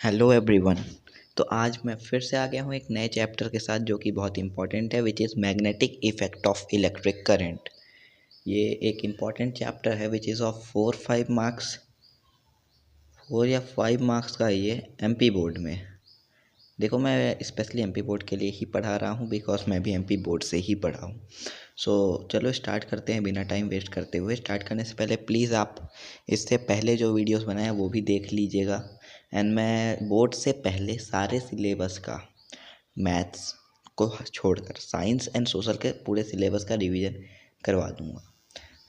Hello everyone. तो आज मैं फिर से आ गया हूँ एक नए चैप्टर के साथ जो कि बहुत इंपॉर्टेंट है, which is magnetic effect of electric current. ये एक इम्पॉर्टेंट चैप्टर है विच इज़ ऑफ 4 या 5 मार्क्स का है ये एमपी बोर्ड में। देखो, मैं स्पेशली एमपी बोर्ड के लिए ही पढ़ा रहा हूँ बिकॉज मैं भी एमपी बोर्ड से ही पढ़ा हूँ। सो चलो स्टार्ट करते हैं बिना टाइम वेस्ट करते हुए। स्टार्ट करने से पहले प्लीज़ आप इससे पहले जो वीडियोस बनाए हैं वो भी देख लीजिएगा। एंड मैं बोर्ड से पहले सारे सिलेबस का, मैथ्स को छोड़कर साइंस एंड सोशल के पूरे सिलेबस का रिवीजन करवा दूंगा।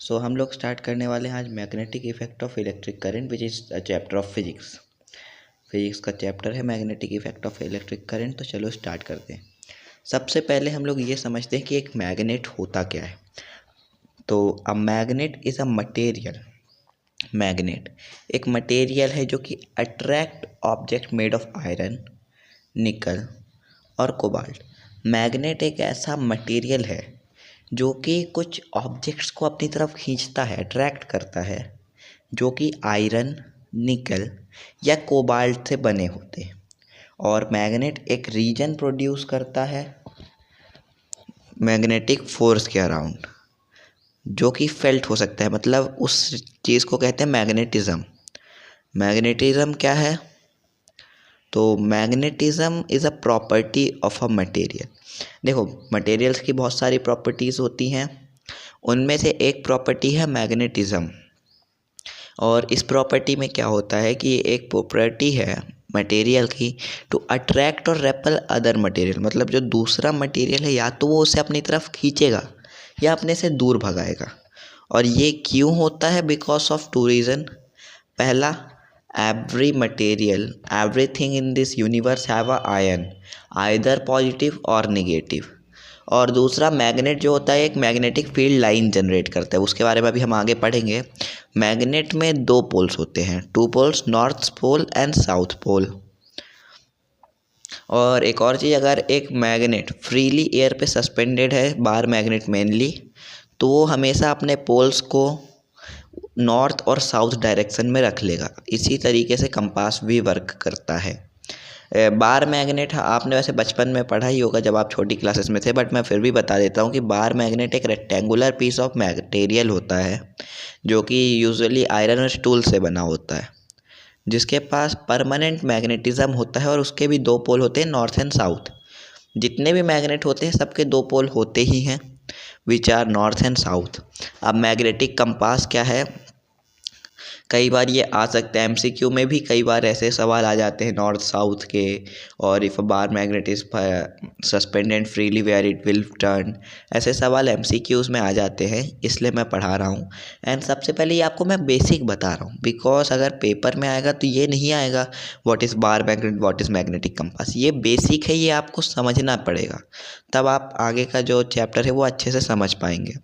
सो हम लोग स्टार्ट करने वाले हैं आज magnetic effect of electric current which is a chapter of physics. Physics का चैप्टर है magnetic effect of electric current. तो चलो स्टार्ट करते हैं। सबसे पहले हम लोग ये समझते हैं कि एक मैग्नेट होता क्या है। तो a magnet is a material. Magnet एक मटेरियल है जो कि attract object made of iron, निकल और कोबाल्ट। मैग्नेट एक ऐसा मटेरियल है जो कि कुछ ऑब्जेक्ट्स को अपनी तरफ खींचता है, अट्रैक्ट करता है, जो कि आयरन, निकल या कोबाल्ट से बने होते हैं। और मैग्नेट एक रीजन प्रोड्यूस करता है मैग्नेटिक फोर्स के अराउंड, जो कि फेल्ट हो सकता है। मतलब उस चीज़ को कहते हैं मैग्नेटिज्म। मैग्नेटिज्म क्या है? तो magnetism is a property of a material. देखो, मटेरियल्स की बहुत सारी प्रॉपर्टीज़ होती हैं, उनमें से एक प्रॉपर्टी है मैग्नेटिज्म। और इस प्रॉपर्टी में क्या होता है कि एक प्रॉपर्टी है मटेरियल की टू अट्रैक्ट और रेपल अदर मटेरियल। मतलब जो दूसरा मटेरियल है या तो वो उसे अपनी तरफ खींचेगा या अपने से दूर भगाएगा। और ये क्यों होता है? Because of two reason. पहला, every material, everything in this universe have a ion, either positive और निगेटिव। और दूसरा, मैग्नेट जो होता है एक मैग्नेटिक फील्ड लाइन जनरेट करता है। उसके बारे में अभी हम आगे पढ़ेंगे। मैग्नेट में 2 पोल्स होते हैं, 2 poles, north pole and south pole. और एक और चीज़, अगर एक मैग्नेट फ्रीली एयर पे सस्पेंडेड है, बार मैग्नेट मेनली, तो वो हमेशा अपने पोल्स को नॉर्थ और साउथ डायरेक्शन में रख लेगा। इसी तरीके से कंपास भी वर्क करता है। बार मैग्नेट आपने वैसे बचपन में पढ़ा ही होगा जब आप छोटी क्लासेस में थे, बट मैं फिर भी बता देता हूँ कि बार मैग्नेट एक रेक्टेंगुलर पीस ऑफ मटेरियल होता है जो कि यूजुअली आयरन और स्टील से बना होता है, जिसके पास परमानेंट मैग्नेटिज्म होता है। और उसके भी 2 पोल होते हैं, नॉर्थ एंड साउथ। जितने भी मैग्नेट होते हैं सबके 2 पोल होते ही हैं, which are north and south. अब मैग्नेटिक कंपास क्या है? कई बार ये आ सकता है एमसीक्यू में भी, कई बार ऐसे सवाल आ जाते हैं नॉर्थ साउथ के। और if a bar magnet is suspended freely where it will turn, ऐसे सवाल एमसीक्यूज़ में आ जाते हैं, इसलिए मैं पढ़ा रहा हूँ। एंड सबसे पहले ये आपको मैं बेसिक बता रहा हूँ, बिकॉज अगर पेपर में आएगा तो ये नहीं आएगा what is bar magnet, what is magnetic compass. ये बेसिक है, ये आपको समझना पड़ेगा, तब आप आगे का जो चैप्टर है वो अच्छे से समझ पाएंगे।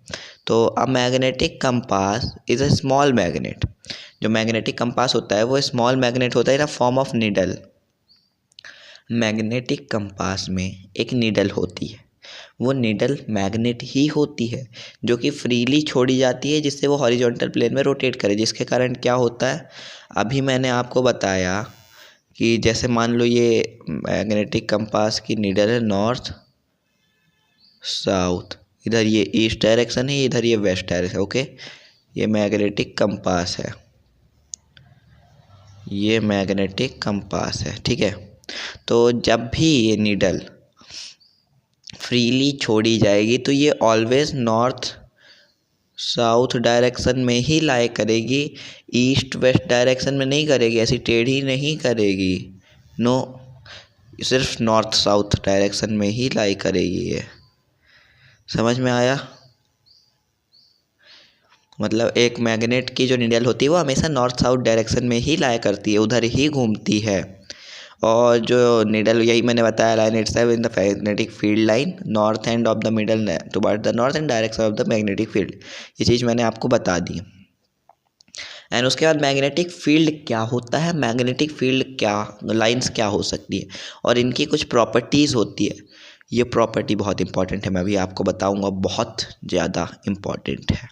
तो a magnetic compass is a small magnet. जो मैग्नेटिक कंपास होता है वो स्मॉल मैग्नेट होता है in form of needle. Magnetic compass में एक नीडल होती है, वो नीडल मैग्नेट ही होती है जो कि फ्रीली छोड़ी जाती है, जिससे वो हॉरिजॉन्टल प्लेन में रोटेट करे। जिसके कारण क्या होता है, अभी मैंने आपको बताया कि जैसे मान लो ये मैग्नेटिक कंपास की नीडल है नॉर्थ साउथ, इधर ये ईस्ट डायरेक्शन है, इधर ये वेस्ट डायरेक्शन। ओके, ये मैग्नेटिक कंपास है, ये मैग्नेटिक कंपास है, ठीक है। तो जब भी ये नीडल फ्रीली छोड़ी जाएगी तो ये ऑलवेज नॉर्थ साउथ डायरेक्शन में ही लाई करेगी, ईस्ट वेस्ट डायरेक्शन में नहीं करेगी, ऐसी टेढ़ी नहीं करेगी। नो, सिर्फ नॉर्थ साउथ डायरेक्शन में ही लाई करेगी। ये समझ में आया? मतलब एक मैग्नेट की जो नीडल होती है वो हमेशा नॉर्थ साउथ डायरेक्शन में ही लाया करती है, उधर ही घूमती है। और जो नीडल, यही मैंने बताया, line itself in the magnetic field line north and of the middle toward the north and direction of the magnetic field. ये चीज़ मैंने आपको बता दी। एंड उसके बाद मैग्नेटिक फील्ड क्या होता है, मैग्नेटिक फील्ड क्या, लाइंस क्या हो सकती है और इनकी कुछ प्रॉपर्टीज़ होती है। ये प्रॉपर्टी बहुत इंपॉर्टेंट है, मैं भी आपको बताऊंगा, बहुत ज़्यादा इम्पॉर्टेंट है।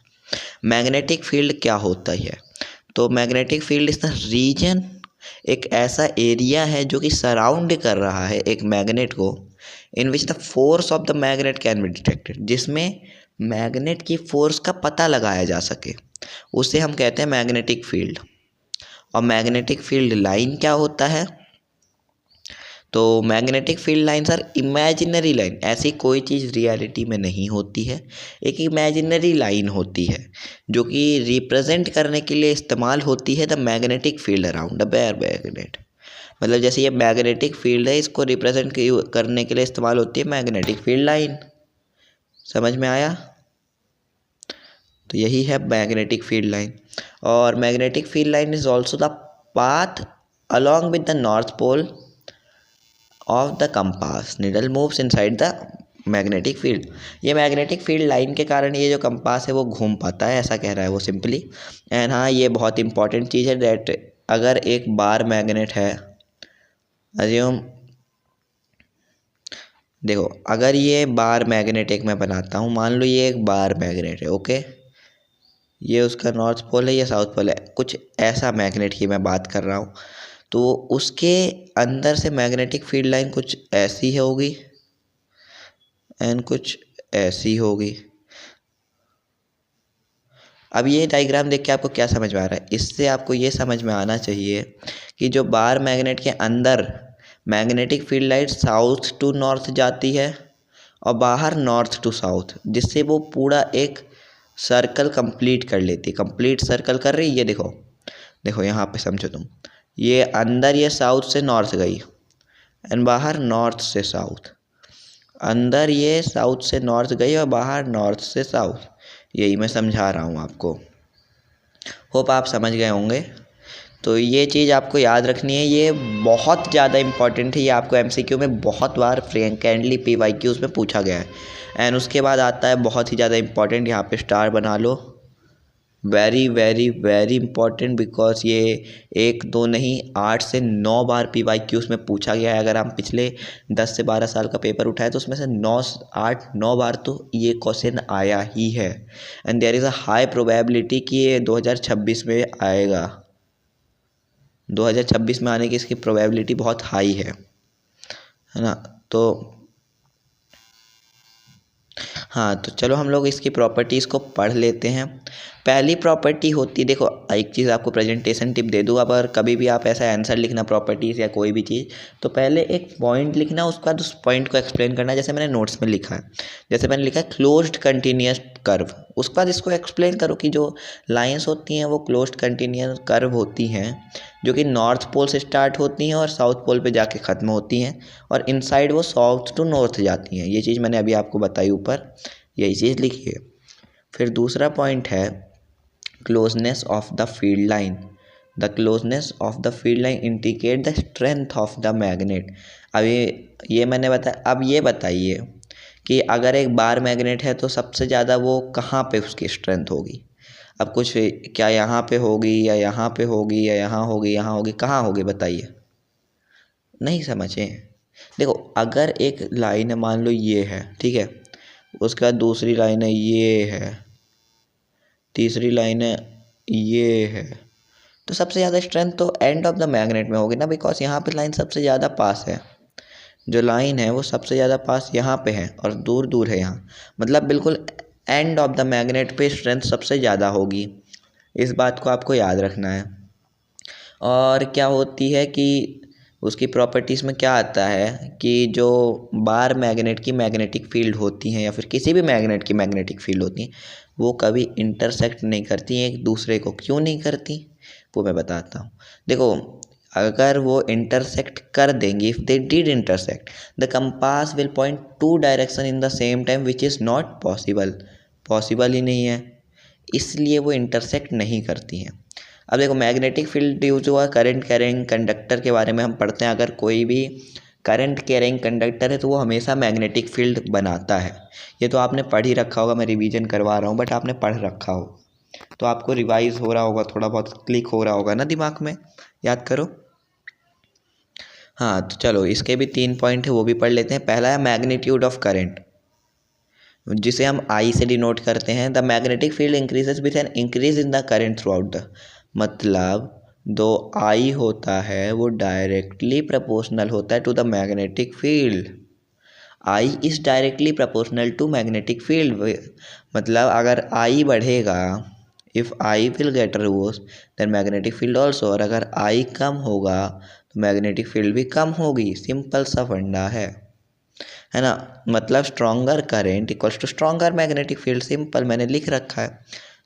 मैग्नेटिक फील्ड क्या होता है? तो magnetic field is the region एक ऐसा एरिया है जो कि सराउंड कर रहा है एक मैग्नेट को, in which the force of the magnet can be detected, जिसमें मैग्नेट की फोर्स का पता लगाया जा सके, उसे हम कहते हैं मैग्नेटिक फील्ड। और मैग्नेटिक फील्ड लाइन क्या होता है? तो magnetic field lines are imaginary line, ऐसी कोई चीज़ रियलिटी में नहीं होती है, एक इमेजिनरी लाइन होती है जो कि रिप्रेजेंट करने के लिए इस्तेमाल होती है the magnetic field around the bar magnet. मतलब जैसे ये मैग्नेटिक फील्ड है, इसको रिप्रेजेंट करने के लिए इस्तेमाल होती है मैग्नेटिक फील्ड लाइन। समझ में आया? तो यही है मैग्नेटिक फील्ड लाइन। और magnetic field line is also the path along with the north pole of the compass needle moves inside the magnetic field. ये मैग्नेटिक फील्ड लाइन के कारण ये जो कंपास है वो घूम पाता है, ऐसा कह रहा है वो सिंपली। एंड हाँ, ये बहुत इंपॉर्टेंट चीज़ है दैट अगर एक बार मैग्नेट है, अज्यूम, देखो अगर ये बार मैग्नेट एक मैं बनाता हूँ, मान लो ये एक बार मैग्नेट है, ओके, ये उसका नॉर्थ पोल है, ये साउथ पोल है, कुछ ऐसा मैग्नेट की मैं बात कर रहा हूँ। तो उसके अंदर से मैग्नेटिक फील्ड लाइन कुछ ऐसी होगी एंड कुछ ऐसी होगी। अब ये डायग्राम देख के आपको क्या समझ में आ रहा है? इससे आपको ये समझ में आना चाहिए कि जो बार मैग्नेट के अंदर magnetic field line south to north जाती है और बाहर नॉर्थ टू साउथ, जिससे वो पूरा एक सर्कल कंप्लीट कर लेती है। कंप्लीट सर्कल कर रही है, ये देखो, देखो यहाँ पे समझो तुम, ये अंदर ये साउथ से नॉर्थ गई एंड बाहर नॉर्थ से साउथ, अंदर ये साउथ से नॉर्थ गई और बाहर नॉर्थ से साउथ। यही मैं समझा रहा हूँ आपको, होप आप समझ गए होंगे। तो ये चीज़ आपको याद रखनी है, ये बहुत ज़्यादा इंपॉर्टेंट है, ये आपको एमसीक्यू में बहुत बार फ्रिक्वेंटली पीवाईक्यूज़ में पूछा गया है। एंड उसके बाद आता है बहुत ही ज़्यादा इंपॉर्टेंट, यहाँ पे स्टार बना लो, very very very important, because ये 1 2 नहीं 8 से 9 बार पीवाईक्यूज़ में पूछा गया है। अगर हम पिछले 10 से 12 साल का पेपर उठाए तो उसमें से 8 9 बार तो ये क्वेश्चन आया ही है। And there is a high probability कि ये 2026 में आएगा, 2026 में आने की इसकी प्रोबेबिलिटी बहुत हाई है ना। तो हाँ, तो चलो हम लोग इसकी प्रॉपर्टीज़ को पढ़ लेते हैं। पहली प्रॉपर्टी होती है, देखो एक चीज़ आपको प्रेजेंटेशन टिप दे दूँ, अगर कभी भी आप ऐसा आंसर लिखना प्रॉपर्टीज़ या कोई भी चीज़, तो पहले एक पॉइंट लिखना, उसके बाद उस पॉइंट को एक्सप्लेन करना। जैसे मैंने नोट्स में लिखा है, जैसे मैंने लिखा है क्लोज्ड कंटिन्यूअस कर्व, उसके बाद इसको एक्सप्लेन करो कि जो लाइंस होती हैं वो क्लोज्ड कंटिन्यूअस कर्व होती हैं, जो कि नॉर्थ पोल से स्टार्ट होती हैं और साउथ पोल पे जाके ख़त्म होती हैं, और इनसाइड वो साउथ टू नॉर्थ जाती हैं। ये चीज़ मैंने अभी आपको बताई ऊपर, यही चीज़ लिखिए। फिर दूसरा पॉइंट है closeness of the field line. The closeness of the field line indicate the strength of the magnet. अब ये मैंने बताया। अब ये बताइए कि अगर एक बार मैग्नेट है तो सबसे ज़्यादा वो कहाँ पे उसकी स्ट्रेंथ होगी? अब कुछ क्या यहाँ पे होगी या यहाँ पे होगी या यहाँ होगी, यहाँ होगी, कहाँ होगी बताइए? नहीं समझे? देखो अगर एक लाइन है, मान लो ये है, ठीक है, उसके बाद दूसरी लाइन है, ये है, तीसरी लाइन है, ये है, तो सबसे ज़्यादा स्ट्रेंथ तो एंड ऑफ द मैग्नेट में होगी ना, बिकॉज यहाँ पे लाइन सबसे ज़्यादा पास है। जो लाइन है वो सबसे ज़्यादा पास यहाँ पे है और दूर दूर है यहाँ, मतलब बिल्कुल एंड ऑफ द मैग्नेट पे स्ट्रेंथ सबसे ज़्यादा होगी। इस बात को आपको याद रखना है। और क्या होती है कि उसकी प्रॉपर्टीज़ में क्या आता है कि जो बार मैग्नेट की मैग्नेटिक फील्ड होती हैं या फिर किसी भी मैग्नेट की मैग्नेटिक फील्ड होती हैं, वो कभी इंटरसेक्ट नहीं करती एक दूसरे को। क्यों नहीं करती वो मैं बताता हूँ। देखो अगर वो इंटरसेक्ट कर देंगी, if they did intersect, the compass will point 2 direction in the same time which is not possible, possible ही नहीं है, इसलिए वो इंटरसेक्ट नहीं करती हैं। अब देखो मैग्नेटिक फील्ड यूज हुआ करंट कैरिंग कंडक्टर के बारे में हम पढ़ते हैं। अगर कोई भी करंट कैरिंग कंडक्टर है तो वो हमेशा मैग्नेटिक फील्ड बनाता है। ये तो आपने पढ़ ही रखा होगा, मैं रिवीजन करवा रहा हूँ, बट आपने पढ़ रखा हो तो आपको रिवाइज हो रहा होगा, थोड़ा बहुत क्लिक हो रहा होगा ना दिमाग में, याद करो। हाँ तो चलो इसके भी 3 पॉइंट है, वो भी पढ़ लेते हैं। पहला है मैग्नीट्यूड ऑफ करंट, जिसे हम आई से डिनोट करते हैं। The magnetic field increases with an increase in the current through out the, मतलब दो आई होता है वो डायरेक्टली प्रोपोर्शनल होता है to the magnetic field. I is directly proportional to magnetic field. मतलब अगर आई बढ़ेगा, if I will get reverse then magnetic field also, और अगर आई कम होगा तो मैग्नेटिक फील्ड भी कम होगी। सिंपल सा फंडा है ना। मतलब stronger current equals to stronger magnetic field, simple मैंने लिख रखा है।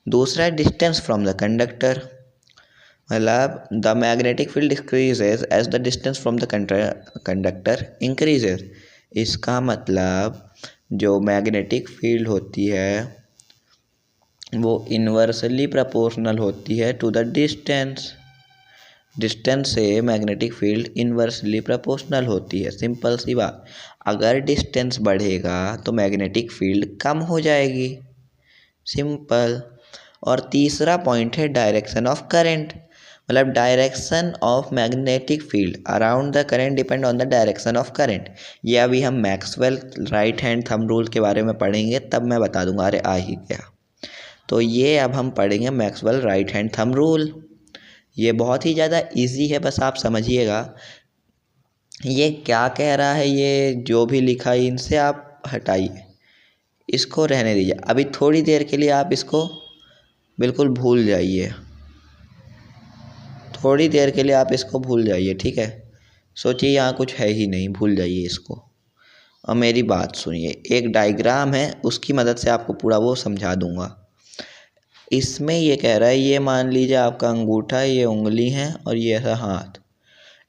दूसरा है डिस्टेंस फ्रॉम द कंडक्टर, मतलब the magnetic field decreases as the distance from the conductor increases. इसका मतलब जो मैग्नेटिक फील्ड होती है वो इन्वर्सली प्रोपोर्शनल होती है टू द डिस्टेंस। डिस्टेंस से मैग्नेटिक फील्ड इन्वर्सली प्रोपोर्शनल होती है, सिंपल सी बात। अगर डिस्टेंस बढ़ेगा तो मैग्नेटिक फील्ड कम हो जाएगी, सिंपल। और तीसरा पॉइंट है डायरेक्शन ऑफ करंट, मतलब direction of magnetic field around the current depend on the direction of current. ये अभी हम Maxwell right hand thumb rule के बारे में पढ़ेंगे, तब मैं बता दूंगा। अरे आ ही गया। तो ये अब हम पढ़ेंगे Maxwell right hand thumb rule. ये बहुत ही ज़्यादा इजी है, बस आप समझिएगा ये क्या कह रहा है। ये जो भी लिखा है इनसे आप हटाइए, इसको रहने दीजिए। अभी थोड़ी देर के लिए आप इसको बिल्कुल भूल जाइए, थोड़ी देर के लिए आप इसको भूल जाइए, ठीक है। सोचिए यहाँ कुछ है ही नहीं, भूल जाइए इसको और मेरी बात सुनिए। एक डायग्राम है, उसकी मदद से आपको पूरा वो समझा दूंगा। इसमें ये कह रहा है, ये मान लीजिए आपका अंगूठा, ये उंगली है और ये है हाथ।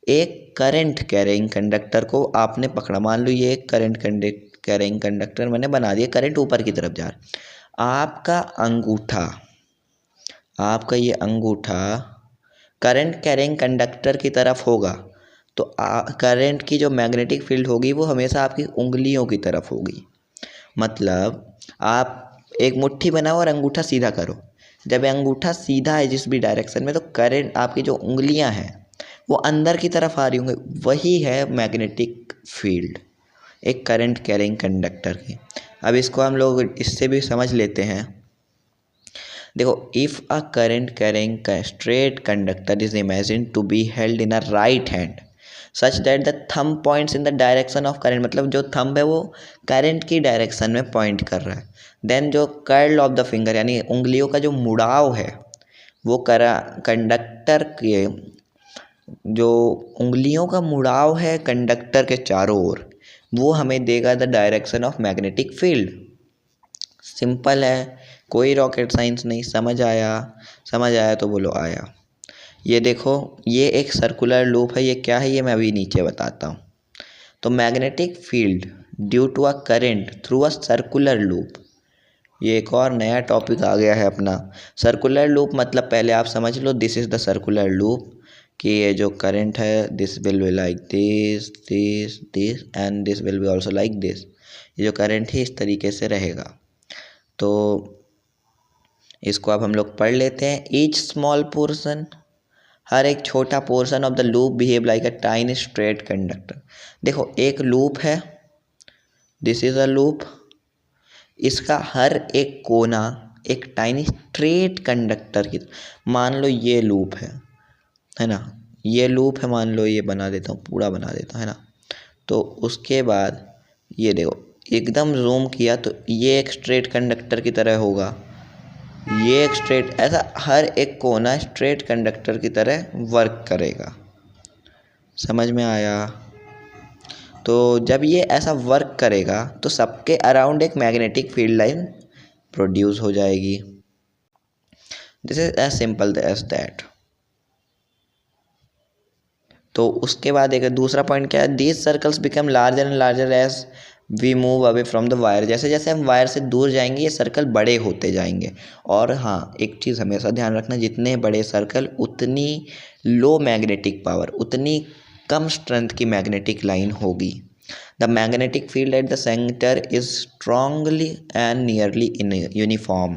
एक करंट कैरिंग कंडक्टर को आपने पकड़ा, मान लो ये एक करंट कैरिंग कंडक्टर मैंने बना दिया, करंट ऊपर की तरफ जा रहा। आपका ये अंगूठा करंट कैरिंग कंडक्टर की तरफ होगा, तो करंट की जो मैग्नेटिक फील्ड होगी वो हमेशा आपकी उंगलियों की तरफ होगी। मतलब आप एक मुट्ठी बनाओ और अंगूठा सीधा करो, जब अंगूठा सीधा है जिस भी डायरेक्शन में, तो करंट आपकी जो उंगलियां हैं वो अंदर की तरफ आ रही होंगी, वही है मैग्नेटिक फील्ड एक करंट कैरिंग कंडक्टर की। अब इसको हम लोग इससे भी समझ लेते हैं। देखो, if a current carrying straight conductor is imagine to be held in a right hand such that the thumb points in the direction of current, मतलब जो थंब है वो करंट की डायरेक्शन में पॉइंट कर रहा है। देन जो कर्ल ऑफ द फिंगर यानी उंगलियों का जो मुड़ाव है वो कंडक्टर के, जो उंगलियों का मुड़ाव है कंडक्टर के चारों ओर, वो हमें देगा the direction of magnetic field. Simple है, कोई रॉकेट साइंस नहीं। समझ आया तो बोलो आया। ये देखो, ये एक सर्कुलर लूप है। ये क्या है ये मैं अभी नीचे बताता हूँ। तो magnetic field due to a current through a circular loop, ये एक और नया टॉपिक आ गया है अपना। सर्कुलर लूप मतलब पहले आप समझ लो, this is the circular loop, कि ये जो करंट है this will be like this this this and this will be also like this. ये जो करंट है इस तरीके से रहेगा। तो इसको अब हम लोग पढ़ लेते हैं। ईच स्मॉल पोर्शन, हर एक छोटा portion of the loop behave like a tiny straight conductor. देखो, एक लूप है, दिस इज अ लूप, इसका हर एक कोना एक टाइनी स्ट्रेट कंडक्टर की, मान लो ये लूप है ना, ये लूप है, मान लो ये बना देता हूँ, पूरा बना देता है ना। तो उसके बाद ये देखो, एकदम जूम किया तो ये एक स्ट्रेट कंडक्टर की तरह होगा, ये एक स्ट्रेट, ऐसा हर एक कोना स्ट्रेट कंडक्टर की तरह वर्क करेगा। समझ में आया? तो जब ये ऐसा वर्क करेगा तो सबके अराउंड एक मैग्नेटिक फील्ड लाइन प्रोड्यूस हो जाएगी। This is as simple as that. तो उसके बाद एक दूसरा पॉइंट क्या है, these circles become larger and larger as we move away from the wire. जैसे जैसे हम वायर से दूर जाएंगे ये सर्कल बड़े होते जाएंगे। और हाँ, एक चीज़ हमेशा ध्यान रखना, जितने बड़े सर्कल उतनी लो मैग्नेटिक पावर, उतनी कम स्ट्रेंथ की मैग्नेटिक लाइन होगी। The magnetic field at the centre is strongly and nearly uniform,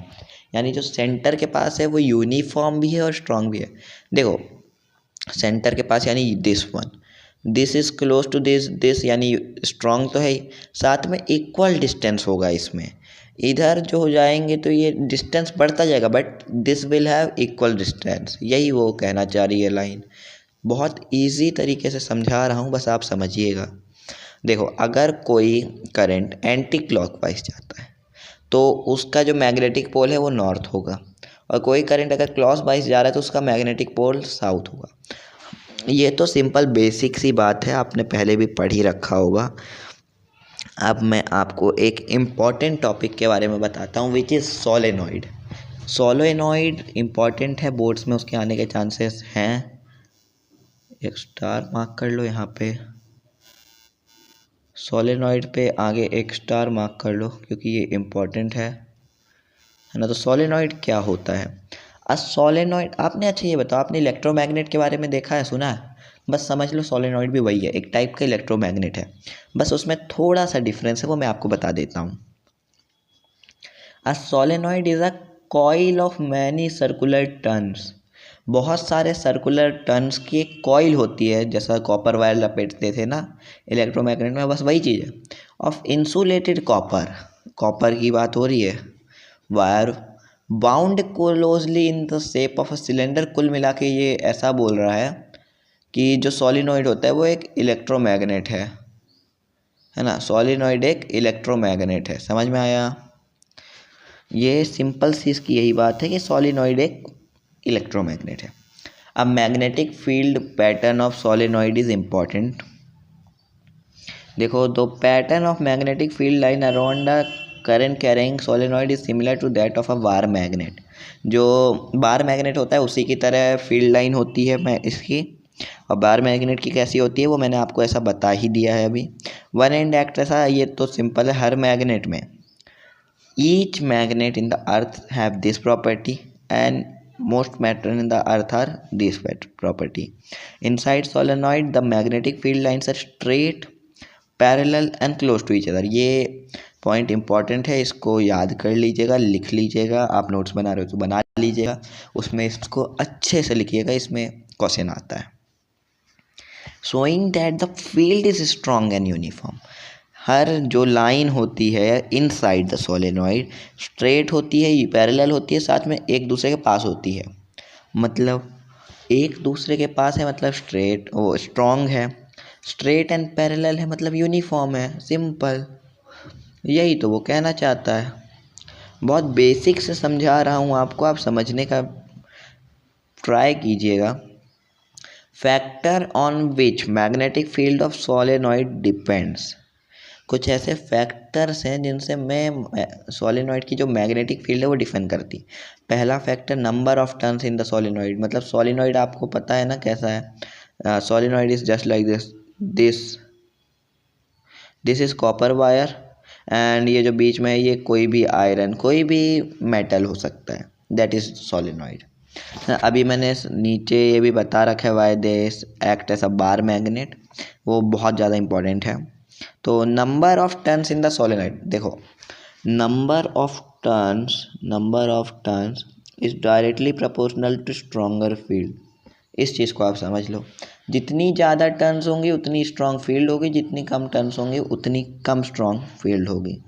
यानी जो सेंटर के पास है वो यूनिफॉर्म भी है और स्ट्रांग भी है। देखो, सेंटर के पास यानी this one, this is close to this, this यानी स्ट्रांग तो है ही, साथ में इक्वल डिस्टेंस होगा इसमें। इधर जो हो जाएंगे तो ये डिस्टेंस बढ़ता जाएगा, but this will have equal distance, यही वो कहना चाह रही है लाइन। बहुत इजी तरीके से समझा रहा हूँ, बस आप समझिएगा। देखो, अगर कोई करंट एंटी क्लॉकवाइज जाता है तो उसका जो मैग्नेटिक पोल है वो नॉर्थ होगा, और कोई करंट अगर क्लॉकवाइज जा रहा है तो उसका मैग्नेटिक पोल साउथ होगा। ये तो सिंपल बेसिक सी बात है, आपने पहले भी पढ़ ही रखा होगा। अब मैं आपको एक इम्पॉर्टेंट टॉपिक के बारे में बताता हूँ, which is solenoid. Solenoid important है, बोर्ड्स में उसके आने के चांसेस हैं। एक स्टार मार्क कर लो यहाँ पे, सोलेनॉइड पे आगे एक स्टार मार्क कर लो क्योंकि ये इम्पॉर्टेंट है ना। तो सोलेनॉइड क्या होता है? सोलेनॉइड, आपने अच्छा ये बताओ, आपने इलेक्ट्रोमैग्नेट के बारे में देखा है, सुना है? बस समझ लो सोलेनॉइड भी वही है, एक टाइप का इलेक्ट्रोमैग्नेट है, बस उसमें थोड़ा सा डिफरेंस है, वो मैं आपको बता देता हूँ। A solenoid is a coil of many circular turns. बहुत सारे सर्कुलर टर्न्स की एक कॉइल होती है, जैसा कॉपर वायर लपेटते थे ना इलेक्ट्रोमैग्नेट में, बस वही चीज़ है। ऑफ इंसुलेटेड कॉपर, कॉपर की बात हो रही है, wire bound closely in the shape of a cylinder. कुल मिला के ये ऐसा बोल रहा है कि जो सोलिनॉइड होता है वो एक इलेक्ट्रोमैग्नेट है ना। सोलिनॉइड एक इलेक्ट्रोमैग्नेट है, समझ में आया? ये सिंपल सी इसकी यही बात है कि सोलिनॉइड एक इलेक्ट्रोमैग्नेट है। अब magnetic field pattern of solenoid is important. देखो, the pattern of magnetic field line around the current carrying solenoid is similar to that of a bar magnet. जो बार मैग्नेट होता है उसी की तरह फील्ड लाइन होती है मैं इसकी, और बार मैग्नेट की कैसी होती है वो मैंने आपको ऐसा बता ही दिया है अभी। वन एंड एक्ट ऐसा, ये तो सिंपल है हर मैग्नेट में। Each magnet in the earth have this property and most matter in the earth are this property. Inside solenoid the magnetic field lines are straight, parallel and close to each other. ये point important है, इसको याद कर लीजिएगा, लिख लीजिएगा। आप notes बना रहे हो तो बना लीजिएगा, उसमें इसको अच्छे से लिखिएगा, इसमें क्वेश्चन आता है। Showing that the field is strong and uniform. हर जो लाइन होती है इनसाइड द सोलेनॉइड स्ट्रेट होती है, पैरेलल होती है, साथ में एक दूसरे के पास होती है। मतलब एक दूसरे के पास है मतलब स्ट्रेट, वो स्ट्रॉन्ग है। स्ट्रेट एंड पैरेलल है मतलब यूनिफॉर्म है, सिंपल। यही तो वो कहना चाहता है। बहुत बेसिक से समझा रहा हूँ आपको, आप समझने का ट्राई कीजिएगा। Factor on which magnetic field of solenoid depends. कुछ ऐसे फैक्टर्स हैं जिनसे मैं सोलेनॉइड की जो मैग्नेटिक फील्ड है वो डिफाइन करती। पहला factor number of turns in the solenoid, मतलब सोलेनॉइड आपको पता है ना कैसा है। Solenoid is just like this is copper wire, and ये जो बीच में है ये कोई भी आयरन, कोई भी मेटल हो सकता है, दैट इज सोलेनॉइड। अभी मैंने नीचे ये भी बता रखा है why this act as a bar magnet, वो बहुत ज़्यादा इंपॉर्टेंट है। तो number of turns in the solenoid, देखो number of turns is directly proportional to stronger field. इस चीज़ को आप समझ लो, जितनी ज़्यादा टर्न्स होंगी उतनी स्ट्रॉन्ग फील्ड होगी, जितनी कम टर्न्स होंगी उतनी कम स्ट्रॉन्ग फील्ड होगी।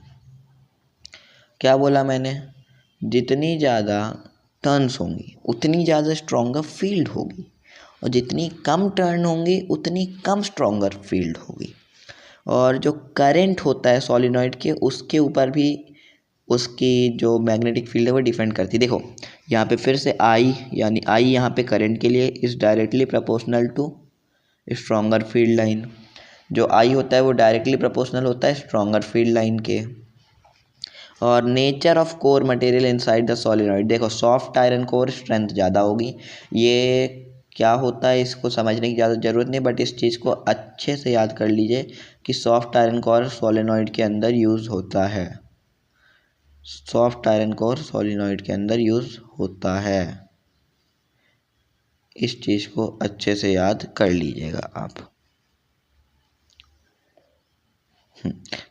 क्या बोला मैंने? जितनी ज़्यादा टर्न्स होंगी उतनी ज़्यादा स्ट्रॉन्गर फील्ड होगी, और जितनी कम टर्न होंगी उतनी कम स्ट्रॉन्गर फील्ड होगी। और जो करंट होता है सोलिनॉइड के, उसके ऊपर भी उसकी जो मैग्नेटिक फील्ड है वो डिपेंड करती है। देखो यहाँ पे फिर से आई, यानी आई यहाँ पे करंट के लिए is directly proportional to stronger field line. जो आई होता है वो डायरेक्टली प्रोपोर्शनल होता है स्ट्रॉन्गर फील्ड लाइन के। और nature of core material inside the solenoid, देखो सॉफ्ट आयरन कोर स्ट्रेंथ ज़्यादा होगी। ये क्या होता है इसको समझने की ज़्यादा ज़रूरत नहीं, बट इस चीज़ को अच्छे से याद कर लीजिए कि सॉफ्ट आयरन कोर सोलिनॉइड के अंदर यूज़ होता है। सॉफ्ट आयरन कोर सोलिनॉइड के अंदर यूज़ होता है, इस चीज़ को अच्छे से याद कर लीजिएगा आप।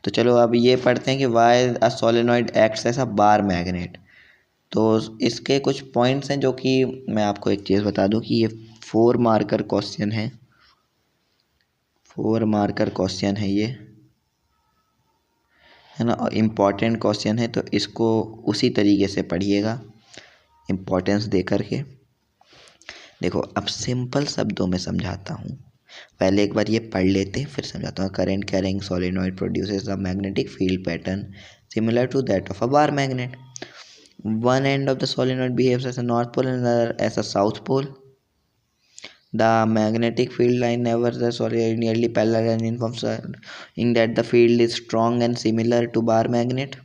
तो चलो अब ये पढ़ते हैं कि why a solenoid acts as a bar magnet. तो इसके कुछ पॉइंट्स हैं जो कि मैं आपको एक चीज़ बता दूं कि ये 4 मार्कर क्वेश्चन है, 4 मार्कर क्वेश्चन है ये, है ना। और इम्पॉर्टेंट क्वेश्चन है तो इसको उसी तरीके से पढ़िएगा इम्पोर्टेंस दे करके। देखो अब सिंपल शब्दों में समझाता हूँ, पहले एक बार ये पढ़ लेते फिर समझाता हूँ। Current carrying solenoid produces a magnetic field pattern similar to that of a bar magnet. One end of the solenoid behaves as a north pole and other as a south pole. The magnetic field line nevertheless are nearly parallel and uniform, in that the field is strong and similar to bar magnet.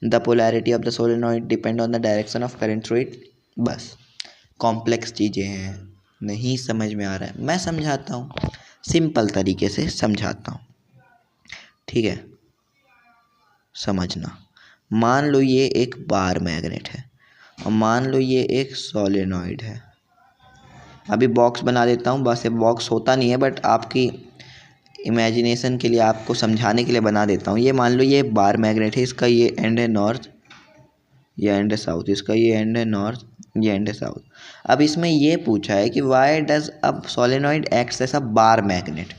The polarity of the solenoid depend on the direction of current through it. बस complex चीज़ें हैं, नहीं समझ में आ रहा है मैं समझाता हूँ, सिंपल तरीके से समझाता हूँ, ठीक है। समझना, मान लो ये एक बार मैग्नेट है और मान लो ये एक सोलेनॉइड है। अभी बॉक्स बना देता हूँ, बस ये बॉक्स होता नहीं है बट आपकी इमेजिनेशन के लिए, आपको समझाने के लिए बना देता हूँ। ये मान लो ये बार मैग्नेट है, इसका ये एंड है नॉर्थ, ये एंड है साउथ, इसका ये एंड है नॉर्थ, ये एंड है साउथ। अब इसमें ये पूछा है कि वाई डज अब solenoid acts as a bar magnet,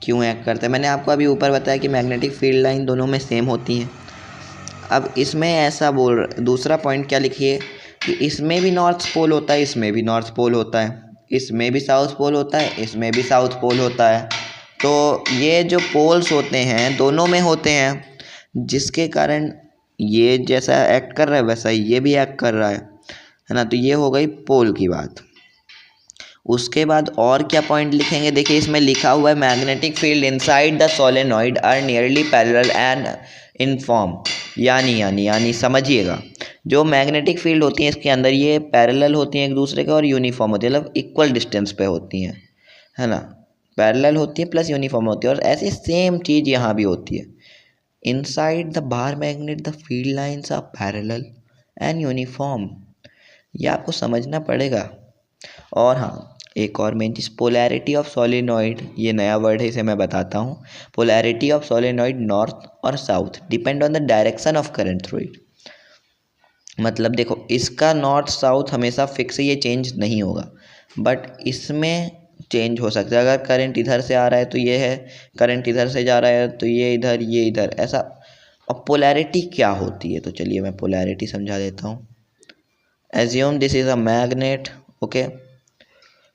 क्यों एक्ट करता है। मैंने आपको अभी ऊपर बताया कि मैग्नेटिक फील्ड लाइन दोनों में सेम होती हैं। अब इसमें ऐसा बोल, दूसरा पॉइंट क्या लिखिए कि इसमें भी नॉर्थ पोल होता है, इसमें भी नॉर्थ पोल होता है, इसमें भी साउथ पोल होता है, इसमें भी साउथ पोल होता है। तो ये जो पोल्स होते हैं दोनों में होते हैं, जिसके कारण ये जैसा एक्ट कर रहा है वैसा ही ये भी एक्ट कर रहा है ना। तो ये हो गई पोल की बात। उसके बाद और क्या पॉइंट लिखेंगे, देखिए इसमें लिखा हुआ है magnetic field inside the solenoid are nearly parallel and uniform. यानी समझिएगा, जो मैग्नेटिक फील्ड होती हैं इसके अंदर ये पैरेलल होती हैं एक दूसरे के और यूनिफॉर्म होती है, मतलब इक्वल डिस्टेंस पे होती हैं, है ना। पैरेलल होती है प्लस यूनिफॉर्म होती है, और ऐसी सेम चीज़ यहाँ भी होती है। Inside the bar magnet the field lines are parallel and uniform, ये आपको समझना पड़ेगा। और हाँ, एक और मेन चीज़, पोलैरिटी ऑफ सोलेनॉइड, ये नया वर्ड है इसे मैं बताता हूँ। पोलैरिटी ऑफ सोलेनॉइड नॉर्थ और south depend on the direction of current through it. मतलब देखो इसका नॉर्थ साउथ हमेशा फिक्स है, ये चेंज नहीं होगा, बट इसमें चेंज हो सकता है। अगर करंट इधर से आ रहा है तो ये है, करंट इधर से जा रहा है तो ये इधर, ये इधर, ऐसा। और पोलैरिटी क्या होती है, तो चलिए मैं पोलैरिटी समझा देता हूँ। Assume this is a magnet, okay.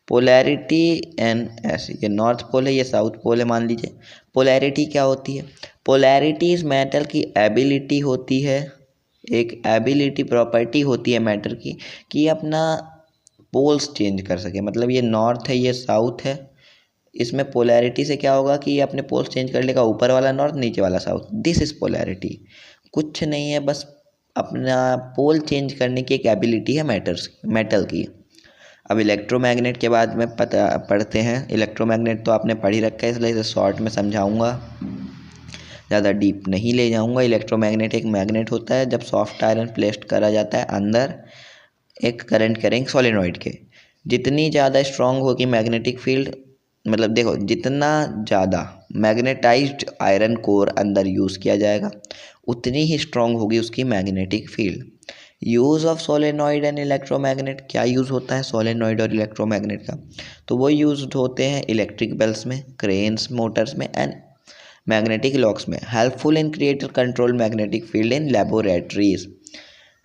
Polarity N ऐसे, ये नॉर्थ पोल है, ये साउथ पोल है मान लीजिए। पोलैरिटी क्या होती है, पोलैरिटी इस मेटल की एबिलिटी होती है, एक एबिलिटी प्रॉपर्टी होती है मैटर की कि अपना पोल्स चेंज कर सके। मतलब ये नॉर्थ है, ये साउथ है, इसमें पोलैरिटी से क्या होगा कि ये अपने पोल्स चेंज कर लेगा, ऊपर वाला नॉर्थ नीचे वाला साउथ। दिस इज़ पोलैरिटी, कुछ नहीं है, बस अपना पोल चेंज करने की एक एबिलिटी है मेटल की। अब इलेक्ट्रोमैग्नेट के बाद में पढ़ते हैं। इलेक्ट्रोमैग्नेट तो आपने पढ़ ही रखा है, इसलिए इसे शॉर्ट में समझाऊंगा, ज़्यादा डीप नहीं ले जाऊंगा। इलेक्ट्रोमैग्नेट एक मैग्नेट होता है, जब सॉफ्ट आयरन प्लेस्ड करा जाता है अंदर एक करंट कैरिंग सोलेनॉइड के, जितनी ज़्यादा स्ट्रांग होगी मैग्नेटिक फील्ड, मतलब देखो जितना ज़्यादा मैग्नेटाइज्ड आयरन कोर अंदर यूज़ किया जाएगा उतनी ही स्ट्रांग होगी उसकी magnetic field. Use of solenoid and electromagnet, क्या यूज़ होता है सोलेनॉइड और इलेक्ट्रोमैग्नेट का, तो वो यूज होते हैं इलेक्ट्रिक बेल्स में, क्रेन्स, मोटर्स में एंड मैग्नेटिक लॉक्स में। Helpful in create control magnetic field in laboratories,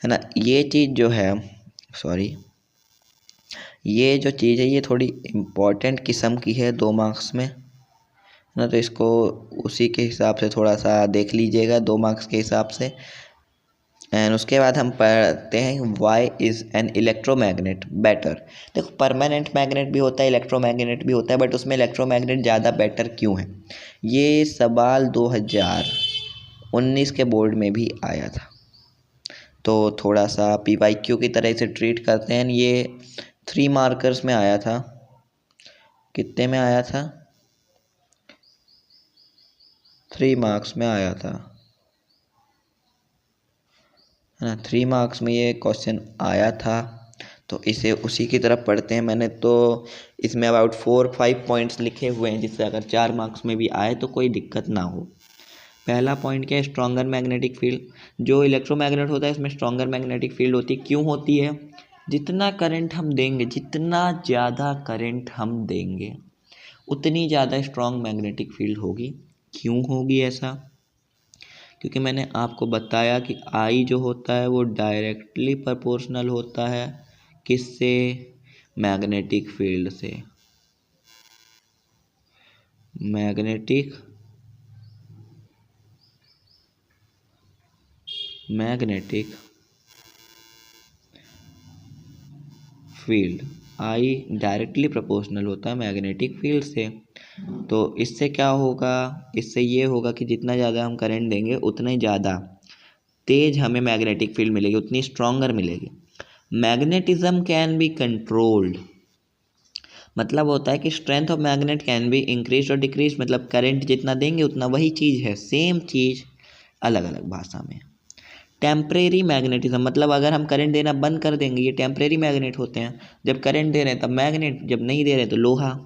है ना। ये चीज़ जो है, सॉरी, ये जो चीज़ है ये थोड़ी इम्पोर्टेंट किस्म की है 2 मार्क्स में, है ना। तो इसको उसी के हिसाब से थोड़ा सा देख लीजिएगा 2 मार्क्स के हिसाब से। एंड उसके बाद हम पढ़ते हैं why is an electromagnet better. देखो परमानेंट मैग्नेट भी होता है, इलेक्ट्रोमैग्नेट भी होता है, बट उसमें इलेक्ट्रोमैग्नेट ज़्यादा बेटर क्यों है, ये सवाल 2019 के बोर्ड में भी आया था। तो थोड़ा सा PYQ की तरह इसे ट्रीट करते हैं। ये 3 मार्कर्स में आया था, कितने में आया था, 3 मार्क्स में आया था, है ना। 3 मार्क्स में ये क्वेश्चन आया था, तो इसे उसी की तरफ पढ़ते हैं। मैंने तो इसमें अबाउट 4-5 पॉइंट्स लिखे हुए हैं, जिससे अगर 4 मार्क्स में भी आए तो कोई दिक्कत ना हो। पहला पॉइंट क्या है, स्ट्रॉन्गर मैग्नेटिक फील्ड। जो इलेक्ट्रोमैग्नेट होता है इसमें स्ट्रॉन्गर मैग्नेटिक फील्ड होती है, क्यों होती है, जितना करंट हम देंगे, जितना ज़्यादा करंट हम देंगे उतनी ज़्यादा स्ट्रॉन्ग मैग्नेटिक फील्ड होगी। क्यों होगी ऐसा, क्योंकि मैंने आपको बताया कि आई जो होता है वो डायरेक्टली प्रोपोर्शनल होता है किससे, मैग्नेटिक फील्ड से। Magnetic field, I directly proportional होता है मैग्नेटिक फील्ड से। तो इससे क्या होगा, इससे ये होगा कि जितना ज़्यादा हम करंट देंगे उतना ही ज़्यादा तेज हमें मैग्नेटिक फील्ड मिलेगी, उतनी स्ट्रॉन्गर मिलेगी। मैग्नेटिज्म कैन बी कंट्रोल्ड, मतलब होता है कि strength of magnet can be increase और डिक्रीज, मतलब करंट जितना देंगे उतना, वही चीज़ है, सेम चीज़ अलग अलग भाषा में। टेम्परेरी मैग्नेटिज्म, मतलब अगर हम करंट देना बंद कर देंगे, ये टेम्परेरी मैग्नेट होते हैं, जब करंट दे रहे हैं तब मैग्नेट, जब नहीं दे रहे हैं तो लोहा,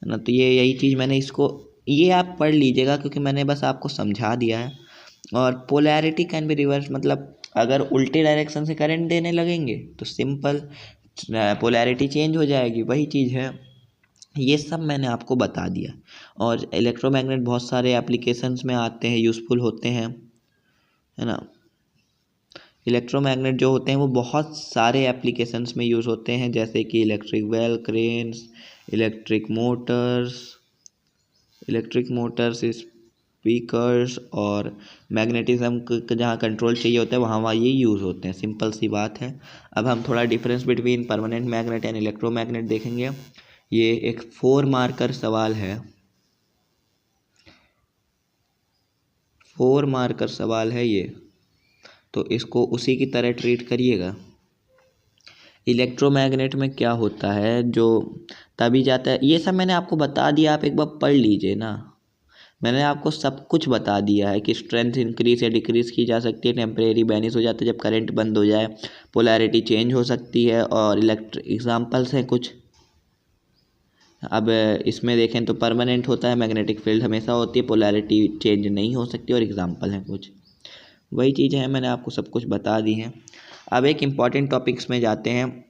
है ना। तो ये यही चीज़ मैंने इसको, ये आप पढ़ लीजिएगा क्योंकि मैंने बस आपको समझा दिया है। और पोलैरिटी कैन बी रिवर्स, मतलब अगर उल्टे डायरेक्शन से करंट देने लगेंगे तो सिंपल पोलैरिटी चेंज हो जाएगी, वही चीज़ है। ये सब मैंने आपको बता दिया। और इलेक्ट्रोमैग्नेट बहुत सारे एप्लीकेशंस में आते हैं, यूज़फुल होते हैं, है ना। इलेक्ट्रोमैग्नेट जो होते हैं वो बहुत सारे एप्लीकेशंस में यूज़ होते हैं, जैसे कि electric well, cranes, electric Motors, speakers, और मैग्नेटिज्म का जहाँ कंट्रोल चाहिए होता है वहाँ ये यूज़ होते हैं। सिंपल सी बात है। अब हम थोड़ा difference between permanent magnet and electromagnet देखेंगे। ये एक 4 मार्कर सवाल है, 4 मार्कर सवाल है ये, तो इसको उसी की तरह ट्रीट करिएगा। इलेक्ट्रोमैग्नेट में क्या होता है, जो तभी जाता है, ये सब मैंने आपको बता दिया, आप एक बार पढ़ लीजिए ना। मैंने आपको सब कुछ बता दिया है कि स्ट्रेंथ इंक्रीज या डिक्रीज की जा सकती है, टेम्परेरी बैनिश हो जाता है जब करंट बंद हो जाए, पोलैरिटी चेंज हो सकती है, और एग्जाम्पल्स हैं कुछ। अब इसमें देखें तो परमानेंट होता है, मैग्नेटिक फील्ड हमेशा होती है, पोलैरिटी चेंज नहीं हो सकती, और एग्जाम्पल हैं कुछ। वही चीज़ें हैं, मैंने आपको सब कुछ बता दी हैं। अब एक इम्पॉर्टेंट टॉपिक्स में जाते हैं।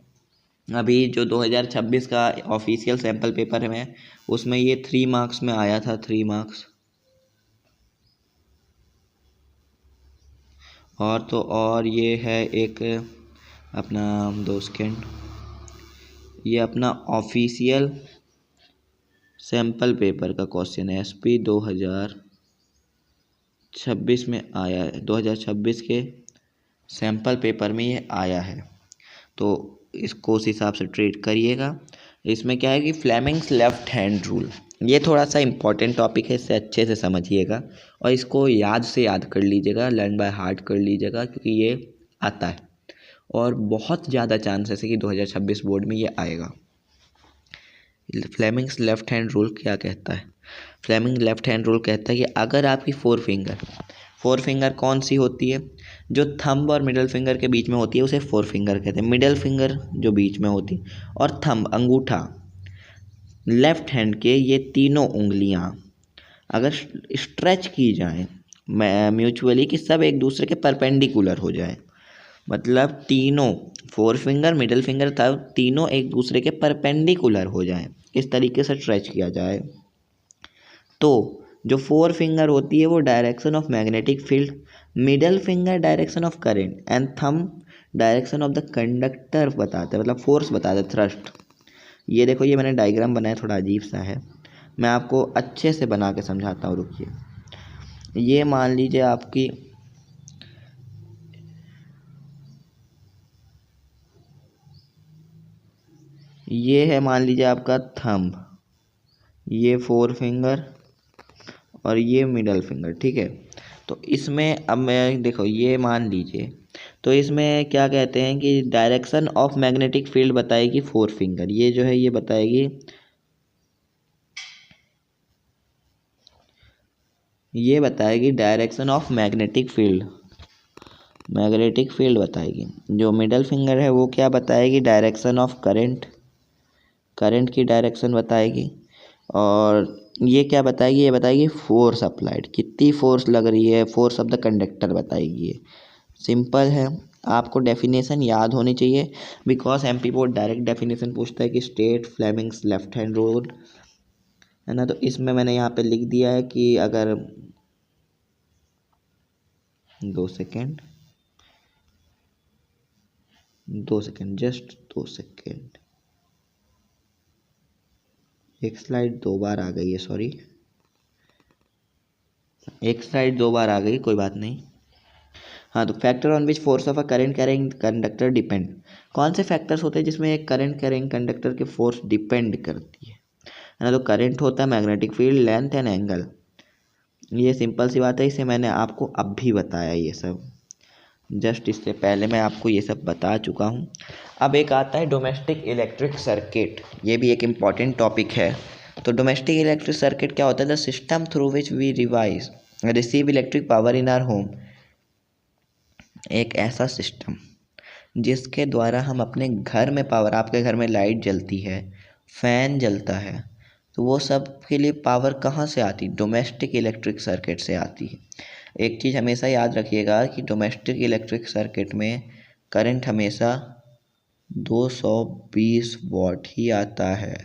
अभी जो 2026 का ऑफिशियल सैम्पल पेपर है उसमें ये 3 मार्क्स में आया था, 3 मार्क्स। और तो और ये है एक अपना 2 सेकेंड, ये अपना ऑफिशियल सैम्पल पेपर का क्वेश्चन है, SP 2026 में आया है, 2026 के सैम्पल पेपर में ये आया है, तो इसको उस हिसाब से ट्रीट करिएगा। इसमें क्या है कि फ्लेमिंग्स लेफ्ट हैंड रूल, ये थोड़ा सा इम्पॉर्टेंट टॉपिक है, इससे अच्छे से समझिएगा और इसको याद से याद कर लीजिएगा, लर्न बाय हार्ट कर लीजिएगा, क्योंकि ये आता है और बहुत ज़्यादा चांसेस है कि 2026 बोर्ड में ये आएगा। फ्लेमिंग्स लेफ्ट हैंड रूल क्या कहता है? फ्लेमिंग लेफ्ट हैंड रूल कहता है कि अगर आपकी फोर फिंगर कौन सी होती है, जो थंब और मिडल फिंगर के बीच में होती है उसे फोर फिंगर कहते हैं। मिडल फिंगर जो बीच में होती और थंब अंगूठा लेफ्ट हैंड के, ये तीनों उंगलियां अगर स्ट्रेच की जाएं म्यूचुअली, कि सब एक दूसरे के परपेंडिकुलर हो जाए, मतलब तीनों four finger, middle finger, thumb तीनों एक दूसरे के परपेंडिकुलर हो जाएं, इस तरीके से स्ट्रेच किया जाए, तो जो फोर फिंगर होती है वो direction of magnetic field, middle finger direction of current and thumb direction of the conductor बताते हैं, मतलब फोर्स बताते हैं, थ्रस्ट। ये देखो, ये मैंने डायग्राम बनाया, थोड़ा अजीब सा है, मैं आपको अच्छे से बना के समझाता हूँ, रुकिए। ये मान लीजिए आपकी ये है, मान लीजिए आपका थंब, ये फोर फिंगर और ये मिडल फिंगर, ठीक है। तो इसमें अब मैं देखो, ये मान लीजिए, तो इसमें क्या कहते हैं कि डायरेक्शन ऑफ मैग्नेटिक फील्ड बताएगी फोर फिंगर, ये जो है ये बताएगी, ये बताएगी डायरेक्शन ऑफ मैग्नेटिक फील्ड बताएगी। जो मिडल फिंगर है वो क्या बताएगी, डायरेक्शन ऑफ करंट की डायरेक्शन बताएगी। और ये क्या बताएगी, ये बताएगी फोर्स अप्लाइड, कितनी फोर्स लग रही है, फोर्स ऑफ द कंडक्टर बताएगी। ये सिंपल है, आपको डेफिनेशन याद होनी चाहिए, because MP board direct definition पूछता है कि state Fleming's left hand rule, है ना। तो इसमें मैंने यहाँ पे लिख दिया है कि अगर 2 सेकेंड, 2 सेकेंड, जस्ट 2 सेकेंड। एक स्लाइड 2 बार आ गई है, सॉरी, एक स्लाइड 2 बार आ गई, कोई बात नहीं। हाँ, तो factor on which force of a current carrying conductor depend. कौन से फैक्टर्स होते हैं जिसमें एक करंट कैरिंग कंडक्टर की फोर्स डिपेंड करती है ना? तो करंट होता है, magnetic field, length and angle. ये सिंपल सी बात है, इसे मैंने आपको अब भी बताया, ये सब जस्ट इससे पहले मैं आपको ये सब बता चुका हूँ। अब एक आता है डोमेस्टिक इलेक्ट्रिक सर्किट, ये भी एक इम्पॉर्टेंट टॉपिक है। तो डोमेस्टिक इलेक्ट्रिक सर्किट क्या होता है? The system through which we receive electric power in our home. एक ऐसा सिस्टम जिसके द्वारा हम अपने घर में पावर, आपके घर में लाइट जलती है, फैन जलता है, तो वो सब के लिए पावर कहाँ से आती? डोमेस्टिक इलेक्ट्रिक सर्किट से आती है। एक चीज़ हमेशा याद रखिएगा कि डोमेस्टिक इलेक्ट्रिक सर्किट में करंट हमेशा 220 वॉट ही आता है।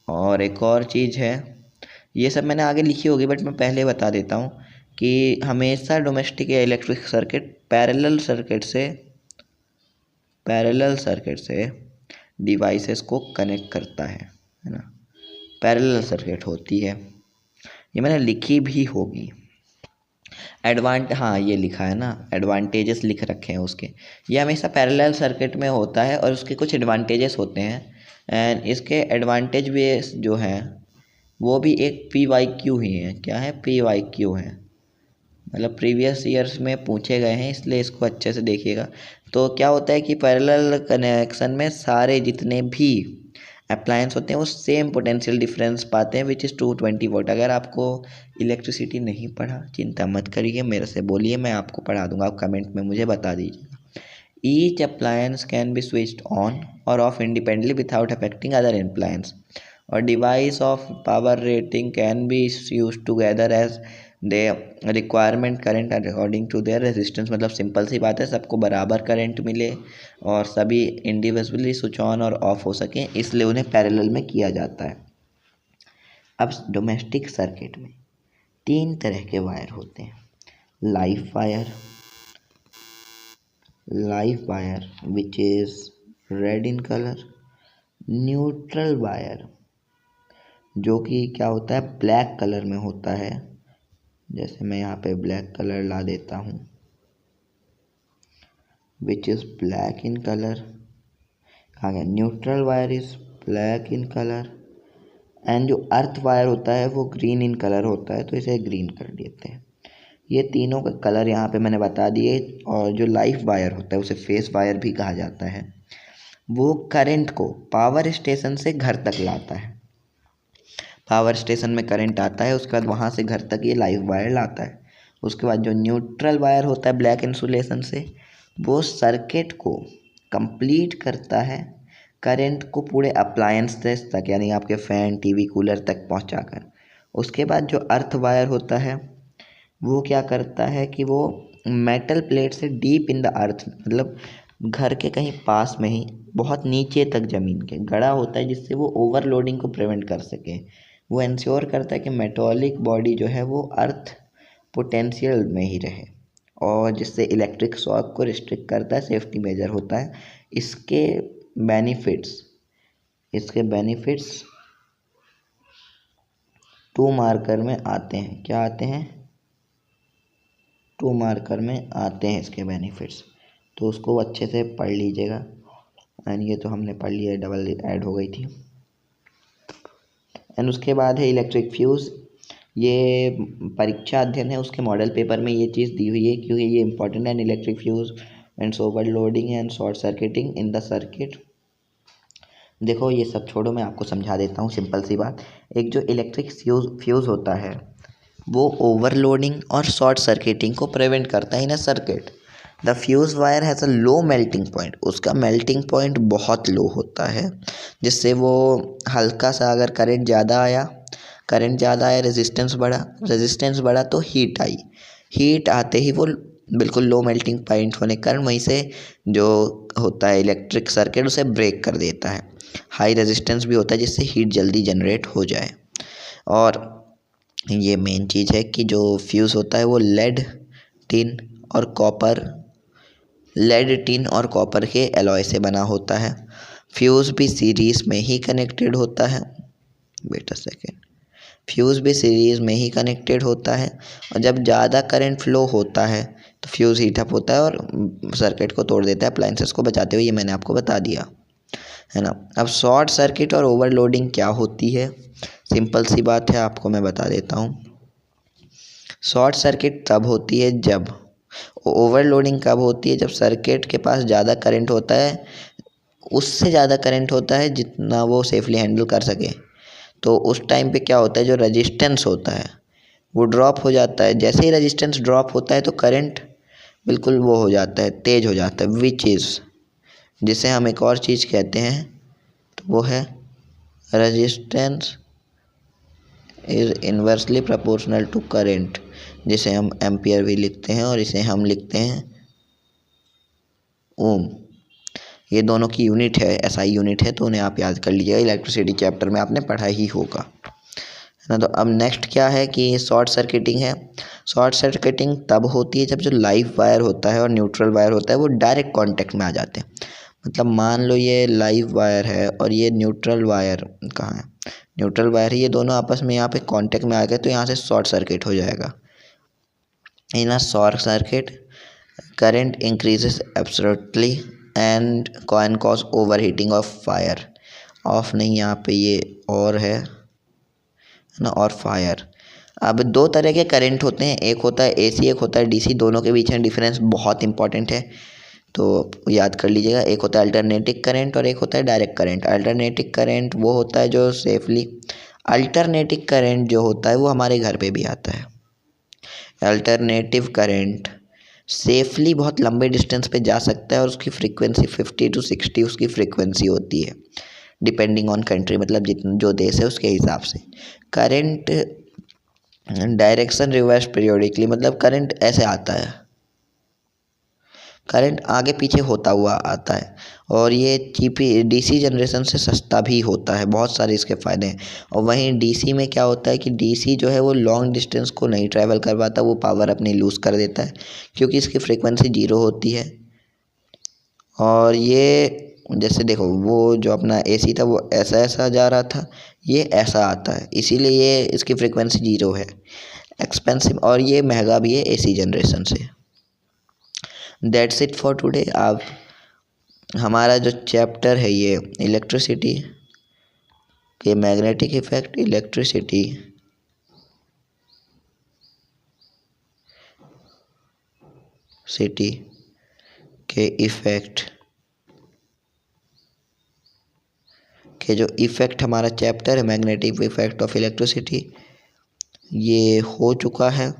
और एक और चीज़ है, ये सब मैंने आगे लिखी होगी बट मैं पहले बता देता हूँ कि हमेशा domestic electric circuit parallel circuit से डिवाइसेस को कनेक्ट करता है ना? पैरेलल सर्किट होती है, ये मैंने लिखी भी होगी। हाँ, ये लिखा है ना, एडवांटेजेस लिख रखे हैं उसके। ये हमेशा पैरेलल सर्किट में होता है और उसके कुछ एडवांटेजेस होते हैं। एंड इसके एडवांटेज भी जो हैं वो भी एक PYQ ही है। क्या है? PYQ है, मतलब प्रीवियस ईयर्स में पूछे गए हैं, इसलिए इसको अच्छे से देखिएगा। तो क्या होता है कि पैरेलल कनेक्शन में सारे जितने भी अप्लायंस होते हैं वो सेम पोटेंशियल डिफरेंस पाते हैं, विच इज़ 220 वोल्ट। अगर आपको इलेक्ट्रिसिटी नहीं पढ़ा, चिंता मत करिए, मेरे से बोलिए, मैं आपको पढ़ा दूंगा, आप कमेंट में मुझे बता दीजिएगा। Each appliance can be switched on और off independently without affecting other appliance, और device of power rating can be use together as they requirement current according to their resistance. मतलब सिंपल सी बात है, सबको बराबर करंट मिले और सभी इंडिविजुअली स्विच ऑन और ऑफ हो सकें, इसलिए उन्हें पैरेलल में किया जाता है। अब डोमेस्टिक सर्किट में 3 तरह के वायर होते हैं। Live wire which is red in colour, neutral wire जो कि क्या होता है, ब्लैक कलर में होता है। जैसे मैं यहाँ पे ब्लैक कलर ला देता हूँ, which is black in colour. कहाँ गया? Neutral wire is black in colour, and जो अर्थ वायर होता है वो ग्रीन इन कलर होता है, तो इसे ग्रीन कर देते हैं। ये तीनों का कलर यहाँ पे मैंने बता दिए। और जो लाइव वायर होता है उसे फेस वायर भी कहा जाता है, वो करंट को पावर स्टेशन से घर तक लाता है। पावर स्टेशन में करंट आता है, उसके बाद वहाँ से घर तक ये लाइव वायर लाता है। उसके बाद जो न्यूट्रल वायर होता है ब्लैक इंसुलेशन से, वो सर्किट को कंप्लीट करता है करंट को पूरे अप्लायंसेस तक, यानी आपके फ़ैन, टीवी, कूलर तक पहुँचाकर। उसके बाद जो अर्थ वायर होता है वो क्या करता है कि वो मेटल प्लेट से डीप इन द अर्थ, मतलब घर के कहीं पास में ही बहुत नीचे तक ज़मीन के गड़ा होता है, जिससे वो ओवरलोडिंग को प्रिवेंट कर सके। वो इंश्योर करता है कि मेटॉलिक बॉडी जो है वो अर्थ पोटेंशियल में ही रहे, और जिससे इलेक्ट्रिक शॉक को रिस्ट्रिक्ट करता है, सेफ्टी मेजर होता है। इसके बेनिफिट्स 2 मार्कर में आते हैं। क्या आते हैं? 2 मार्कर में आते हैं इसके बेनिफिट्स, तो उसको अच्छे से पढ़ लीजिएगा। एंड ये तो हमने पढ़ लिया, डबल ऐड हो गई थी। एंड उसके बाद है इलेक्ट्रिक फ्यूज़। ये परीक्षा अध्ययन है, उसके मॉडल पेपर में ये चीज़ दी हुई है क्योंकि ये इंपॉर्टेंट है। Electric fuse and overloading and short circuiting in the circuit. देखो ये सब छोड़ो, मैं आपको समझा देता हूँ, सिंपल सी बात। एक जो इलेक्ट्रिक फ्यूज़ होता है वो ओवरलोडिंग और शॉर्ट सर्किटिंग को प्रिवेंट करता है in a circuit. The fuse wire has a low melting point, उसका मेल्टिंग पॉइंट बहुत लो होता है, जिससे वो हल्का सा अगर करंट ज़्यादा आया, रेजिस्टेंस बढ़ा तो हीट आते ही वो बिल्कुल लो मेल्टिंग पॉइंट होने के कारण वहीं से जो होता है इलेक्ट्रिक सर्किट उसे ब्रेक कर देता है। हाई रेजिस्टेंस भी होता है जिससे हीट जल्दी जनरेट हो जाए। और ये मेन चीज़ है कि जो फ्यूज़ होता है वो लेड टिन और कॉपर, लेड, टिन और कॉपर के एलॉय से बना होता है। फ्यूज़ भी सीरीज़ में ही कनेक्टेड होता है। वेट अ सेकेंड, फ्यूज़ भी सीरीज़ में ही कनेक्टेड होता है और जब ज़्यादा करंट फ्लो होता है तो फ्यूज़ हीट अप होता है और सर्किट को तोड़ देता है, अप्लायंसेस को बचाते हुए। ये मैंने आपको बता दिया है ना। अब शॉर्ट सर्किट और ओवरलोडिंग क्या होती है? सिंपल सी बात है, आपको मैं बता देता हूँ। शॉर्ट सर्किट तब होती है जब, ओवरलोडिंग कब होती है? जब सर्किट के पास ज़्यादा करंट होता है, उससे ज़्यादा करंट होता है जितना वो सेफली हैंडल कर सके। तो उस टाइम पे क्या होता है, जो रेजिस्टेंस होता है वो ड्रॉप हो जाता है। जैसे ही रेजिस्टेंस ड्रॉप होता है तो करंट बिल्कुल वो हो जाता है, तेज़ हो जाता है, विच इज़, जिसे हम एक और चीज़ कहते हैं, तो वो है resistance is inversely proportional to current, जिसे हम एम्पियर भी लिखते हैं और इसे हम लिखते हैं ओम। ये दोनों की यूनिट है, एसआई यूनिट है, तो उन्हें आप याद कर लीजिएगा, इलेक्ट्रिसिटी चैप्टर में आपने पढ़ा ही होगा, है ना। तो अब नेक्स्ट क्या है कि शॉर्ट सर्किटिंग है। शॉर्ट सर्किटिंग तब होती है जब जो लाइव वायर होता है और न्यूट्रल वायर होता है वो डायरेक्ट कांटेक्ट में आ जाते हैं। मतलब मान लो ये लाइव वायर है और ये न्यूट्रल वायर कहाँ है, न्यूट्रल वायर है, ये दोनों आपस में यहाँ पे कांटेक्ट में आ गए तो यहाँ से शॉर्ट सर्किट हो जाएगा। In a short circuit current increases absolutely and can cause over heating of fire. Of नहीं, यहाँ पे ये और है ना, और फायर। अब दो तरह के करंट होते हैं, एक होता है एसी, एक होता है डीसी। दोनों के बीच में डिफरेंस बहुत इंपॉर्टेंट है, तो याद कर लीजिएगा। एक होता है अल्टरनेटिंग करंट और एक होता है डायरेक्ट करंट। अल्टरनेटिंग करंट वो होता है जो सेफली, अल्टरनेटिंग करंट जो होता है वो हमारे घर पे भी आता है। अल्टरनेटिव करंट सेफली बहुत लंबे डिस्टेंस पे जा सकता है और उसकी फ्रीक्वेंसी 50 to 60 उसकी फ्रीक्वेंसी होती है, डिपेंडिंग ऑन कंट्री, मतलब जितना जो देश है उसके हिसाब से। करंट डायरेक्शन रिवर्स पीरियोडिकली, मतलब करंट ऐसे आता है, करंट आगे पीछे होता हुआ आता है और ये चीपी डीसी जनरेशन से सस्ता भी होता है। बहुत सारे इसके फ़ायदे हैं। और वहीं डीसी में क्या होता है कि डीसी जो है वो लॉन्ग डिस्टेंस को नहीं ट्रैवल कर पाता, वो पावर अपनी लूज़ कर देता है क्योंकि इसकी फ्रीक्वेंसी 0 होती है। और ये जैसे देखो, वो जो अपना एसी था वो ऐसा ऐसा जा रहा था, ये ऐसा आता है, इसीलिए ये इसकी फ्रीक्वेंसी 0 है, एक्सपेंसिव, और ये महंगा भी है एसी जनरेशन से। That's it for today. आप हमारा जो चैप्टर है ये इलेक्ट्रिसिटी के मैग्नेटिक इफेक्ट, इलेक्ट्रिसिटी सिटी के इफेक्ट के जो इफेक्ट हमारा चैप्टर है मैग्नेटिक इफेक्ट ऑफ इलेक्ट्रिसिटी, ये हो चुका है।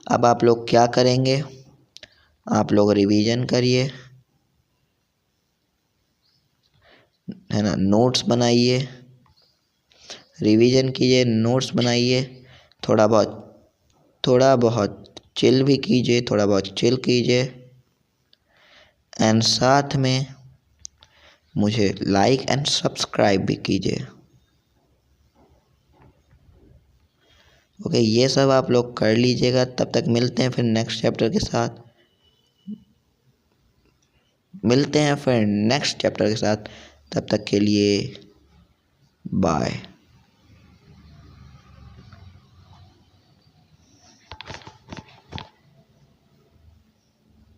अब आप लोग क्या करेंगे, आप लोग रिवीजन करिए, है ना, नोट्स बनाइए, रिवीजन कीजिए, नोट्स बनाइए, थोड़ा बहुत चिल भी कीजिए, थोड़ा बहुत चिल कीजिए, एंड साथ में मुझे लाइक एंड सब्सक्राइब भी कीजिए। ओके, ये सब आप लोग कर लीजिएगा। तब तक मिलते हैं फिर नेक्स्ट चैप्टर के साथ, तब तक के लिए बाय।